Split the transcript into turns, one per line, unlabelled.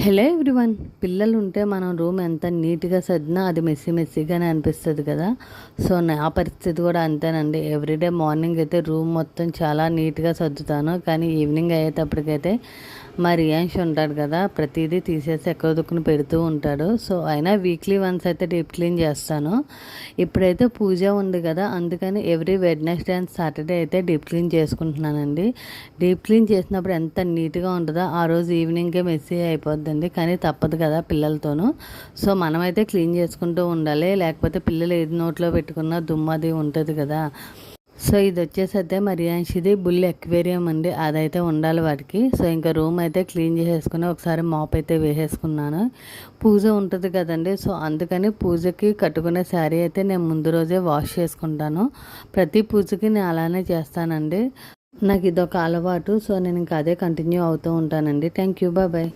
Hello everyone. పిల్లలు ఉంటే మనం రూమ్ ఎంత నీట్గా సర్దినా అది మెస్సీగానే అనిపిస్తుంది కదా. సో నా పరిస్థితి కూడా అంతేనండి. ఎవ్రీడే మార్నింగ్ అయితే రూమ్ మొత్తం చాలా నీట్గా సర్దుతాను, కానీ ఈవినింగ్ అయ్యేటప్పటికైతే మా రియాన్స్ ఉంటాడు కదా, ప్రతిదీ తీసేసి ఎక్కడ దుక్కుని పెడుతూ ఉంటాడు. సో అయినా వీక్లీ వన్స్ అయితే డీప్ క్లీన్ చేస్తాను. ఇప్పుడైతే పూజ ఉంది కదా, అందుకని ఎవ్రీ వెడ్నెస్డే అండ్ సాటర్డే అయితే డీప్ క్లీన్ చేసుకుంటున్నానండి. డీప్ క్లీన్ చేసినప్పుడు ఎంత నీట్గా ఉంటుందో ఆ రోజు ఈవినింగే మెస్సీ అయిపోద్దండి, కానీ తప్పదు కదా పిల్లలతోనూ. సో మనమైతే క్లీన్ చేసుకుంటూ ఉండాలి, లేకపోతే పిల్లలు ఏది నోట్లో పెట్టుకున్నా దుమ్మది ఉంటుంది కదా. సో ఇది వచ్చేసైతే రియాన్షిది బుల్ ఎక్వేరియం అండి, అదైతే ఉండాలి వాటికి. సో ఇంకా రూమ్ అయితే క్లీన్ చేసేసుకుని ఒకసారి మాప్ అయితే వేసేసుకున్నాను. పూజ ఉంటుంది కదండి, సో అందుకని పూజకి కట్టుకునే శారీ అయితే నేను ముందు రోజే వాష్ చేసుకుంటాను. ప్రతి పూజకి నేను అలానే చేస్తానండి. నాకు ఇదొక అలవాటు. సో నేను ఇంకా అదే కంటిన్యూ అవుతూ ఉంటానండి. Thank you, bye.